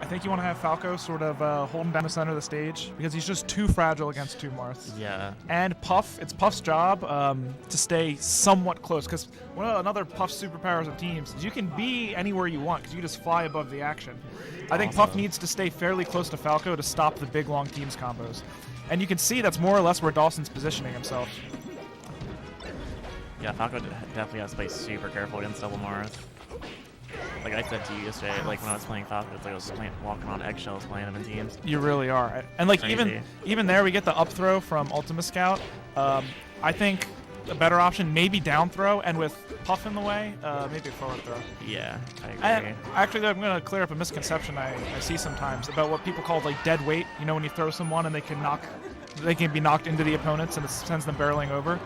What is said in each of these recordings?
I think you want to have Falco sort of hold him down the center of the stage because he's just too fragile against 2 Marths. Yeah. And Puff, it's Puff's job to stay somewhat close because one of another Puff's superpowers of teams is you can be anywhere you want because you just fly above the action. I think Puff needs to stay fairly close to Falco to stop the big long teams combos. And you can see that's more or less where Dawson's positioning himself. Yeah, Falco definitely has to play super careful against double Marth. Like I said to you yesterday, like when I was playing Falco, it's like I was walking on eggshells playing them in teams. You really are. And like even there, we get the up throw from Ultimascout. I think a better option, maybe down throw, and with Puff in the way, maybe a forward throw. Yeah, I agree. Actually, I'm going to clear up a misconception I see sometimes about what people call like dead weight. You know, when you throw someone and they can be knocked into the opponents and it sends them barreling over.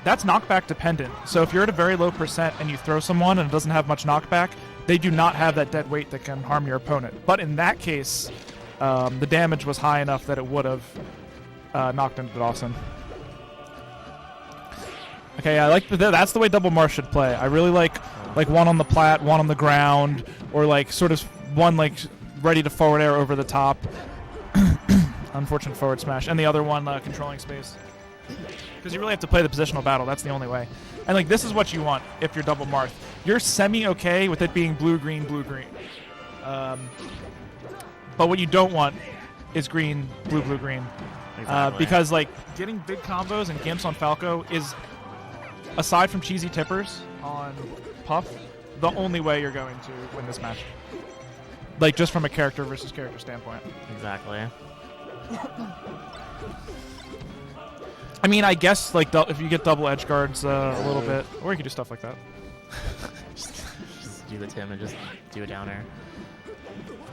That's knockback dependent. So if you're at a very low percent and you throw someone and it doesn't have much knockback, they do not have that dead weight that can harm your opponent. But in that case, the damage was high enough that it would have knocked into Dawson. Okay, I like that's the way double Marth should play. I really like one on the plat, one on the ground, or like sort of one like ready to forward air over the top. Unfortunate forward smash, and the other one controlling space. Because you really have to play the positional battle. That's the only way. And like this is what you want if you're double Marth. You're semi-okay with it being blue-green, blue-green. But what you don't want is green, blue, blue-green. Exactly. Because like getting big combos and gimps on Falco is, aside from cheesy tippers on Puff, the only way you're going to win this match. Like just from a character versus character standpoint. Exactly. I mean, I guess like if you get double edge guards a little bit, or you can do stuff like that. just do the Tim and just do a down air.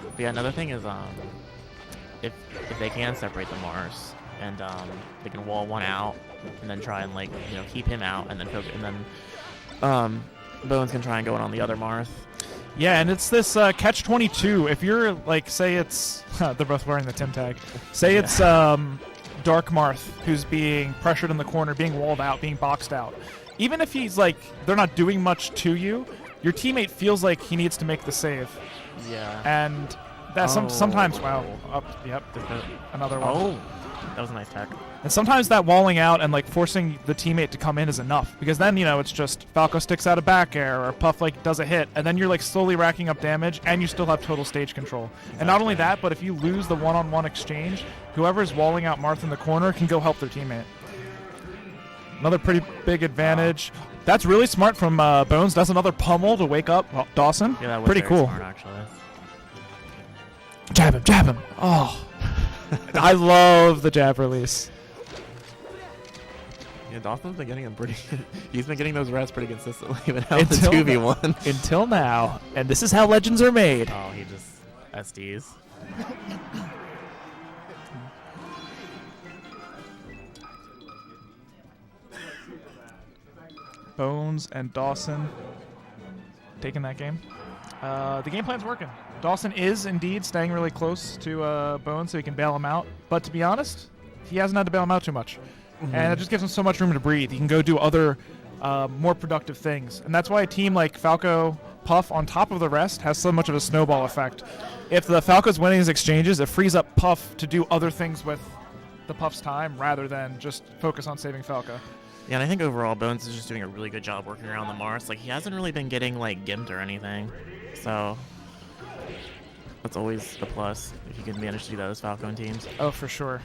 But yeah, another thing is if they can separate the Mars and they can wall one out and then try and like keep him out and then focus, and then Bones can try and go in on the other Marth. Yeah, and it's this catch-22. If you're like, say it's they're both wearing the Tim tag. Say it's Dark Marth who's being pressured in the corner, being walled out, being boxed out. Even if he's like they're not doing much to you, your teammate feels like he needs to make the save. Yeah. And that sometimes yep, another one. Oh, that was a nice tech. And sometimes that walling out and like forcing the teammate to come in is enough, because then it's just Falco sticks out a back air or Puff like does a hit, and then you're like slowly racking up damage and you still have total stage control. Exactly. And not only that, but if you lose the one-on-one exchange, whoever's walling out Marth in the corner can go help their teammate. Another pretty big advantage. Wow. That's really smart from Bones. That's another pummel to wake up Dawson. Yeah, that was pretty very cool. Smart, actually. Jab him. Oh. I love the jab release. Yeah, Dawson's been getting he's been getting those reds pretty consistently, but now the 2v1. Until now. And this is how legends are made. Oh, he just SDs. Bones and Dawson taking that game. The game plan's working. Dawson is indeed staying really close to Bones so he can bail him out. But to be honest, he hasn't had to bail him out too much. Mm-hmm. And it just gives him so much room to breathe. He can go do other more productive things. And that's why a team like Falco Puff on top of the rest has so much of a snowball effect. If the Falco's winning his exchanges, it frees up Puff to do other things with the Puff's time rather than just focus on saving Falco. Yeah, and I think overall Bones is just doing a really good job working around the Mars. Like, he hasn't really been getting, like, gimped or anything. So that's always a plus if you can manage to do that as Falcon teams. Oh, for sure.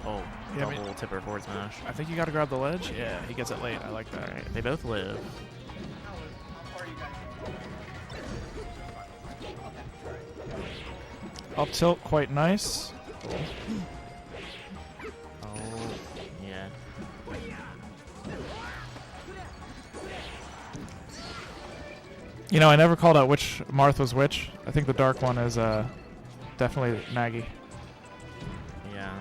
Oh, yeah, double tipper forward smash. I think you got to grab the ledge. Yeah, he gets it late. I like that. All right, they both live. Up tilt, quite nice. Cool. Oh, yeah. I never called out which Marth was which. I think the dark one is definitely Nagy. Yeah.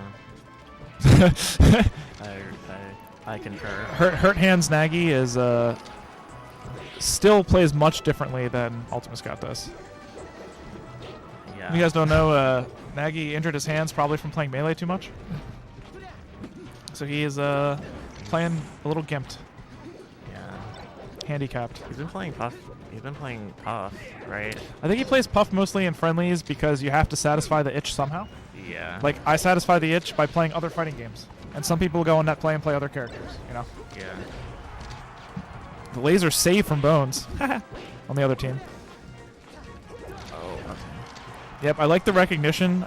I concur. Hurt Hands Nagy is still plays much differently than Ultimascout does. Yeah. You guys don't know, Nagy injured his hands probably from playing Melee too much. So he is playing a little gimped. Yeah. handicapped. He's been playing Puff. He's been playing Puff, right? I think he plays Puff mostly in friendlies because you have to satisfy the itch somehow. Yeah. Like, I satisfy the itch by playing other fighting games. And some people go on net play and play other characters, you know? Yeah. The laser save from Bones on the other team. Oh, okay. Yep, I like the recognition.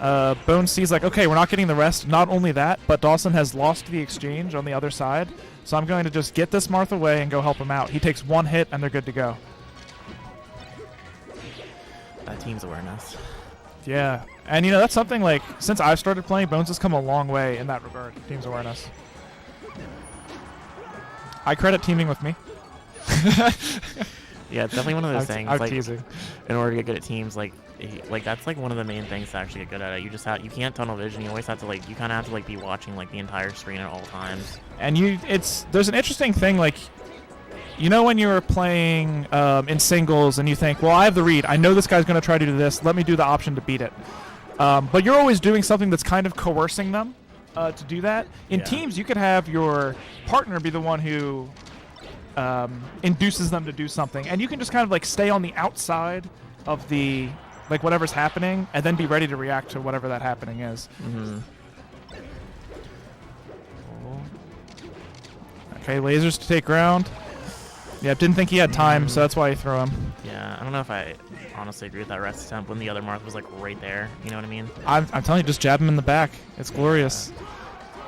Bones sees like, okay, we're not getting the rest. Not only that, but Dawson has lost the exchange on the other side. So I'm going to just get this Marth away and go help him out. He takes one hit and they're good to go. That team's awareness. Yeah. And, you know, that's something like, since I've started playing, Bones has come a long way in that regard. Team's awareness. I credit teaming with me. Yeah, it's definitely one of those things. I'm like, teasing. In order to get good at teams, like that's like one of the main things to actually get good at it. You can't tunnel vision. You always have to you kind of have to be watching the entire screen at all times. And there's an interesting thing, like, you know, when you're playing in singles and you think, well, I have the read. I know this guy's going to try to do this. Let me do the option to beat it. But you're always doing something that's kind of coercing them to do that. In teams, you could have your partner be the one who induces them to do something, and you can just kind of stay on the outside of the whatever's happening, and then be ready to react to whatever that happening is. Mm-hmm. Okay, lasers to take ground. Yeah, didn't think he had time, so that's why he threw him. Yeah, I don't know if I honestly agree with that rest attempt when the other Marth was right there. You know what I mean? I'm telling you, just jab him in the back. It's glorious.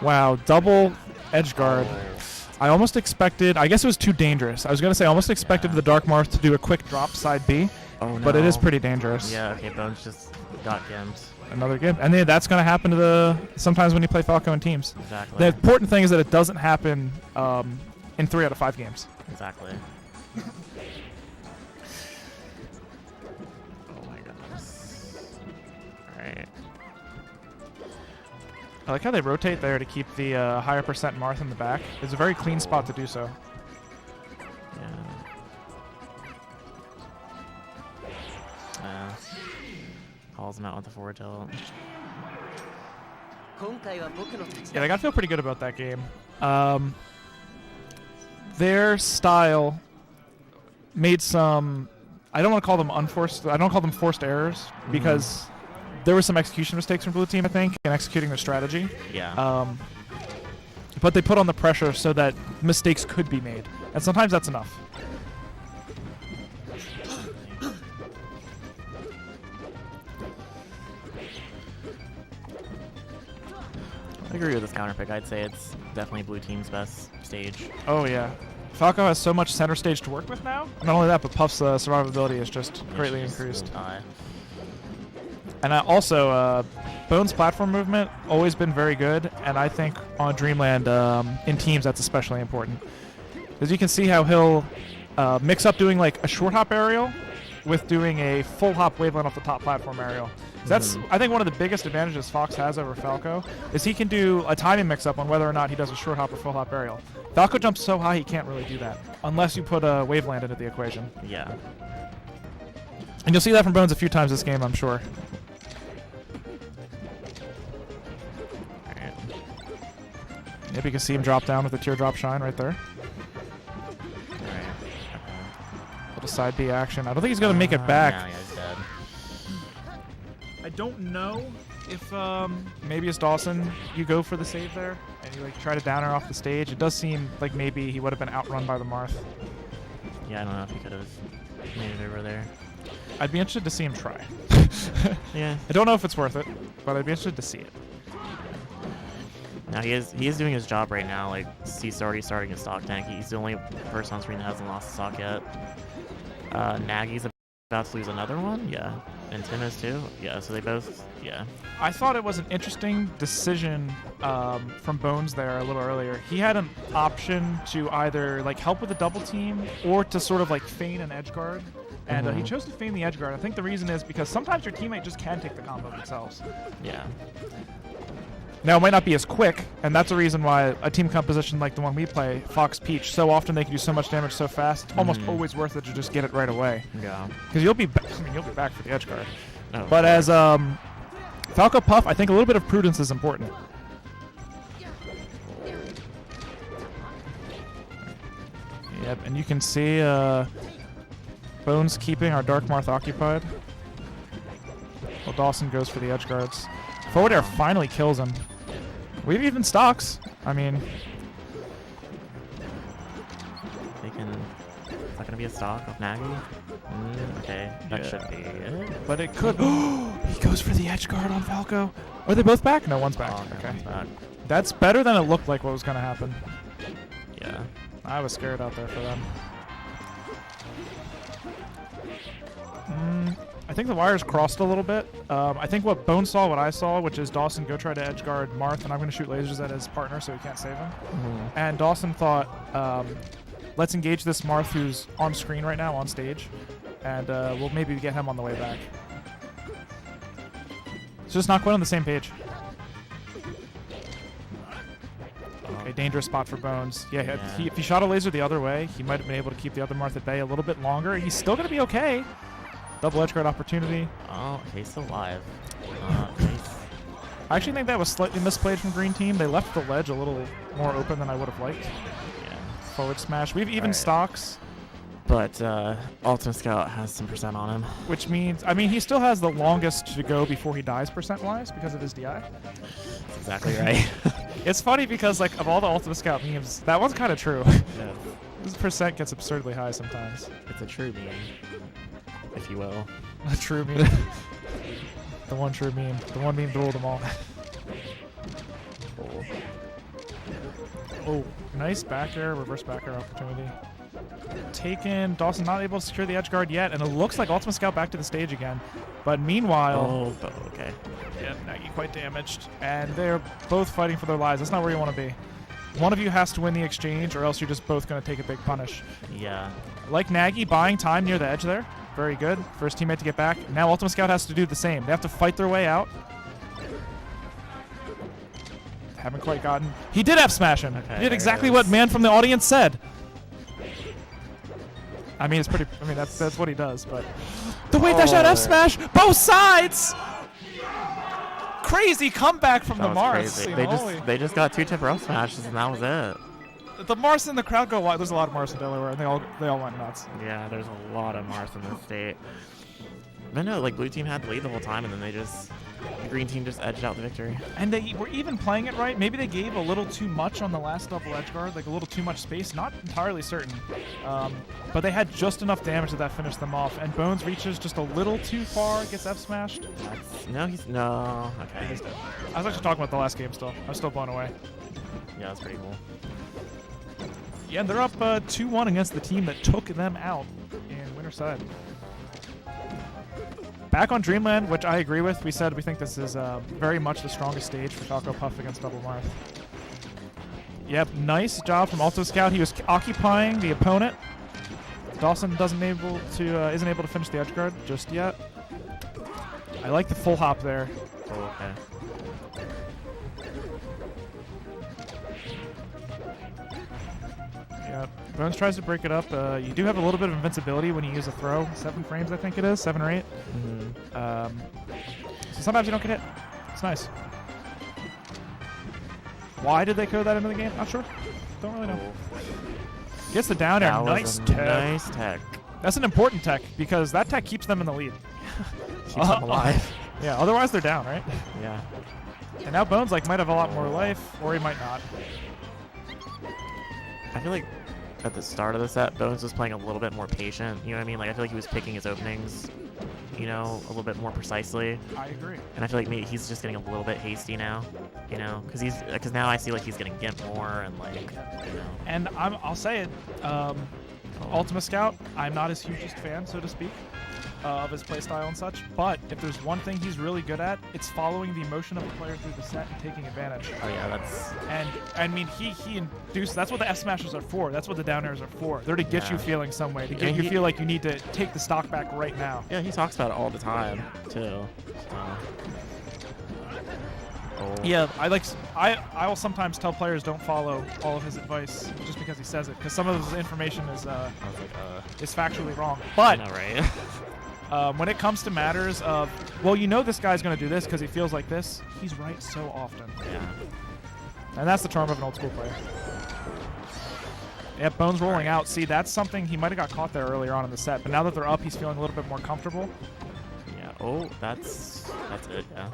Wow, double edge guard. I almost expected, I guess it was too dangerous. I was going to say I almost expected the Dark Marth to do a quick drop side B, but it is pretty dangerous. Yeah, okay, Bones just got gimmed. Another gimp. And then that's going to happen to sometimes when you play Falco in teams. Exactly. The important thing is that it doesn't happen in 3 out of 5 games. Exactly. Oh my goodness. Alright. I like how they rotate there to keep the higher percent Marth in the back. It's a very clean spot to do so. Yeah. Calls him out with the forward tilt. Yeah, they got to feel pretty good about that game. Their style made some, I don't want to call them unforced, I don't call them forced errors, because there were some execution mistakes from Blue Team, I think, in executing their strategy. Yeah. But they put on the pressure so that mistakes could be made. And sometimes that's enough. I agree with this counter pick. I'd say it's definitely Blue Team's best stage. Oh, yeah. Falco has so much center stage to work with now. Not only that, but Puff's survivability is just greatly increased. And also, Bones' platform movement always been very good, and I think on Dreamland in teams that's especially important. As you can see how he'll mix up doing a short hop aerial with doing a full hop waveland off the top platform aerial. That's, I think, one of the biggest advantages Fox has over Falco is he can do a timing mix-up on whether or not he does a short hop or full hop aerial. Falco jumps so high he can't really do that unless you put a waveland into the equation. Yeah. And you'll see that from Bones a few times this game, I'm sure. Alright. Yep, you can see him drop down with a teardrop shine right there. Alright. Little side B action. I don't think he's going to make it back. Yeah, he's dead. I don't know if maybe it's Dawson. You go for the save there and you try to down her off the stage. It does seem like maybe he would have been outrun by the Marth. Yeah, I don't know if he could have made it over there. I'd be interested to see him try. Yeah. I don't know if it's worth it, but I'd be interested to see it. Now he is doing his job right now. He's already starting his stock tank. He's the only person on screen that hasn't lost stock yet. Nagy's about to lose another one. Yeah. And Tim is too? Yeah, so they both, yeah. I thought it was an interesting decision from Bones there a little earlier. He had an option to either help with a double team or to sort of feign an edge guard. And he chose to feign the edge guard. I think the reason is because sometimes your teammate just can take the combo themselves. Yeah. Now, it might not be as quick, and that's a reason why a team composition like the one we play, Fox Peach, so often they can do so much damage so fast, it's almost always worth it to just get it right away. Yeah. Because you'll be back for the edge guard. Oh, but as Falco Puff, I think a little bit of prudence is important. Yep, and you can see Bones keeping our Dark Marth occupied. Well, Dawson goes for the edge guards. Forward air finally kills him. We've even stocks. I mean, They can. Is that going to be a stock of Nagy? Okay, that should be it. but it could. He goes for the edge guard on Falco. Are they both back? No, one's back. Oh, no, Okay. one's back. That's better than it looked like what was going to happen. Yeah. I was scared out there for them. I think the wires crossed a little bit. I think what Bone saw, what I saw, which is Dawson go try to edge guard Marth, and I'm going to shoot lasers at his partner so he can't save him. And Dawson thought, let's engage this Marth who's on screen right now, on stage, and we'll maybe get him on the way back. It's just not quite on the same page. Okay, dangerous spot for Bones. Yeah, if he shot a laser the other way, he might have been able to keep the other Marth at bay a little bit longer. He's still going to be okay. Double edge guard opportunity. Oh, he's still alive. I actually think that was slightly misplayed from Green Team. They left the ledge a little more open than I would have liked. Yeah. Forward smash. We've even stocks. But Ultimascout has some percent on him. Which means, I mean, he still has the longest to go before he dies percent-wise because of his DI. That's exactly right. It's funny because, like, of all the Ultimascout memes, that one's kind of true. Yeah. His percent gets absurdly high sometimes. It's a true meme, if you will. A true meme. The one true meme. The one meme to rule them all. Oh, nice back air, reverse back air opportunity. Taken. Dawson not able to secure the edge guard yet, and it looks like Ultimascout back to the stage again. But meanwhile, okay. Yeah, Nagy quite damaged, and they're both fighting for their lives. That's not where you want to be. One of you has to win the exchange, or else you're just both going to take a big punish. Yeah. Like Nagy, buying time near the edge there. Very good. First teammate to get back. Now Ultimascout has to do the same. They have to fight their way out. Haven't quite gotten. He did F-smash him. Okay, He did exactly what man from the audience said. I mean, it's pretty. I mean, that's what he does. But the way that shot F-smash, both sides. Crazy comeback from the Mars. They just got 2 temporal smashes and that was it. The Mars in the crowd go wild. There's a lot of Mars in Delaware, and they all went nuts. Yeah, there's a lot of Mars in this state. But no, like blue team had the lead the whole time, and then the green team just edged out the victory. And they were even playing it right. Maybe they gave a little too much on the last double edge guard, like a little too much space. Not entirely certain, but they had just enough damage that finished them off. And Bones reaches just a little too far, gets F smashed. No. Okay. I was actually talking about the last game still. I was still blown away. Yeah, that's pretty cool. Yeah, and they're up 2-1 against the team that took them out in Winter Side. Back on Dreamland, which I agree with. We said we think this is very much the strongest stage for Falco Puff against Double Marth. Yep, nice job from Ultimascout. He was occupying the opponent. Dawson isn't able to finish the edge guard just yet. I like the full hop there. Oh, okay. Yeah, Bones tries to break it up. You do have a little bit of invincibility when you use a throw. 7 frames, I think it is. 7 or 8. So sometimes you don't get hit. It's nice. Why did they code that into the game? Not sure. Don't really know. Gets the down air. Nice tech. Nice tech. That's an important tech because that tech keeps them in the lead. Keeps them alive. Yeah, otherwise they're down, right? Yeah. And now Bones might have a lot more life, or he might not. I feel like at the start of the set, Bones was playing a little bit more patient. You know what I mean? Like I feel like he was picking his openings, a little bit more precisely. I agree. And I feel like maybe he's just getting a little bit hasty now, because now I see like he's gonna get more and And I'll say it, Ultimascout, I'm not his hugest fan, so to speak, of his playstyle and such. But if there's one thing he's really good at, it's following the motion of the player through the set and taking advantage. Oh yeah, that's. And I mean, he induced. That's what the F smashes are for. That's what the down airs are for. They're to get you feeling some way, to get you feel like you need to take the stock back right now. Yeah, he talks about it all the time too. Yeah, I will sometimes tell players don't follow all of his advice just because he says it, because some of his information is factually wrong. But I know, right? when it comes to matters of, well, this guy's going to do this because he feels like this, he's right so often. Yeah. And that's the charm of an old school player. Yep, Bones rolling out. See, that's something he might have got caught there earlier on in the set, but now that they're up, he's feeling a little bit more comfortable. Yeah. Oh, that's it. Yeah.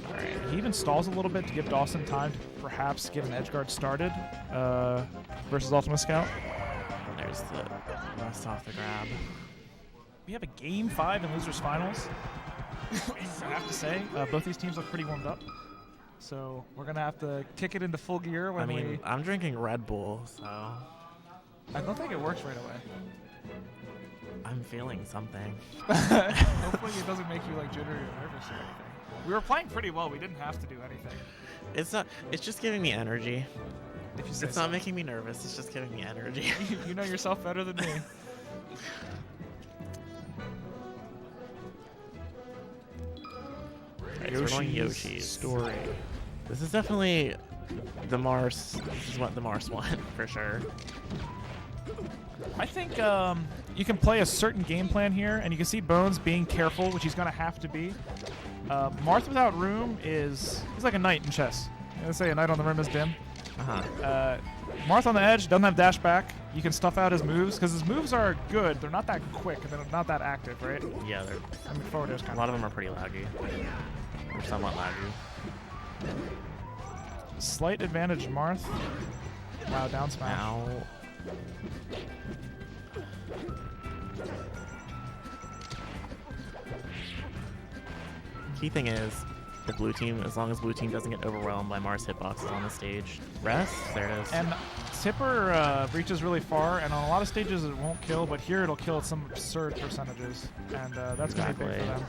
All right. He even stalls a little bit to give Dawson time to perhaps get an edge guard started versus Ultimascout. There's the rest off the grab. We have a Game 5 in Losers Finals. I have to say, both these teams look pretty warmed up. So we're going to have to kick it into full gear when I'm drinking Red Bull, so... I don't think it works right away. I'm feeling something. Hopefully it doesn't make you like jittery or nervous or anything. We were playing pretty well. We didn't have to do anything. It's not. It's just giving me energy. If you say It's so. not making me nervous. It's just giving me energy. You know yourself better than me. Right, so we're going Yoshi's story. This is definitely the Mars. This is what the Mars want for sure. I think you can play a certain game plan here, and you can see Bones being careful, which he's going to have to be. Marth without room he's like a knight in chess. They say a knight on the rim is dim. Marth on the edge doesn't have dash back. You can stuff out his moves because his moves are good. They're not that quick and they're not that active, right? Yeah, they're. I mean, forward air's kind A lot of them are pretty laggy. Or somewhat laggy. Slight advantage, Marth. Wow, down smash. Now. Key thing is, the blue team, as long as blue team doesn't get overwhelmed by Mars hitboxes on the stage. Rest, there it is. And Tipper reaches really far, and on a lot of stages it won't kill, but here it'll kill at some absurd percentages, and that's going to be big for them.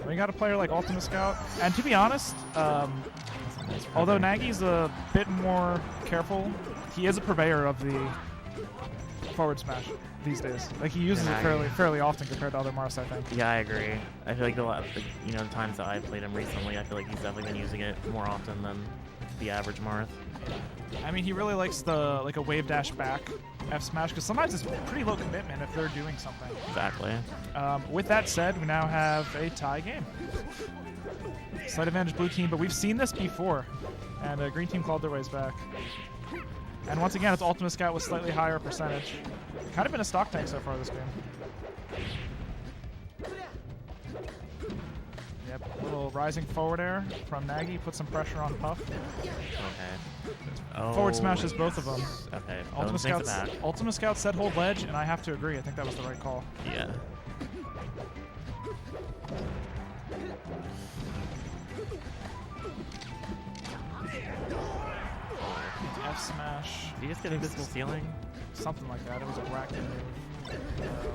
When you got a player like Ultimascout, and to be honest, although Nagy's a bit more careful, he is a purveyor of the forward smash these days. Like he uses it fairly often compared to other Mars, I think. Yeah, I agree. I feel like the times that I've played him recently, I feel like he's definitely been using it more often than the average Marth. I mean, he really likes the a wave dash back F smash because sometimes it's pretty low commitment if they're doing something. Exactly. With that said, we now have a tie game. Slight advantage blue team, but we've seen this before, and green team called their ways back. And once again, it's Ultimascout with slightly higher percentage. Kind of been a stock tank so far this game. Yep, a little rising forward air from Nagy, put some pressure on Puff. Okay. Oh, Forward smashes both of them. Okay. Ultimascout said hold ledge, and I have to agree. I think that was the right call. Yeah. F smash. Did you just get invisible ceiling? Something like that. It was a wacky move.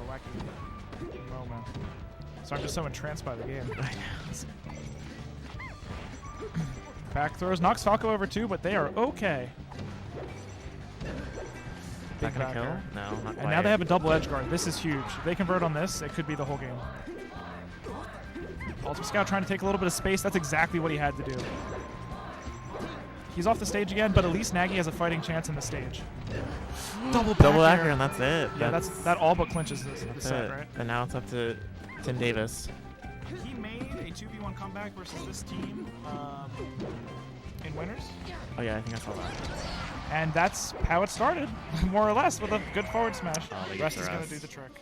Wacky moment. So I'm just so entranced by the game. Back throws. Knocks Falco over too, but they are okay. Not gonna kill? No, not quite. And now they have a double edge guard. This is huge. If they convert on this, it could be the whole game. Ultimascout trying to take a little bit of space. That's exactly what he had to do. He's off the stage again, but at least Nagy has a fighting chance in the stage. Double back air, and that's it. Yeah, that all but clinches the set, right? And now it's up to Tim Davis. He made a 2v1 comeback versus this team in winners. Oh yeah, I think I saw that. And that's how it started, more or less, with a good forward smash. Oh, the rest is going to do the trick.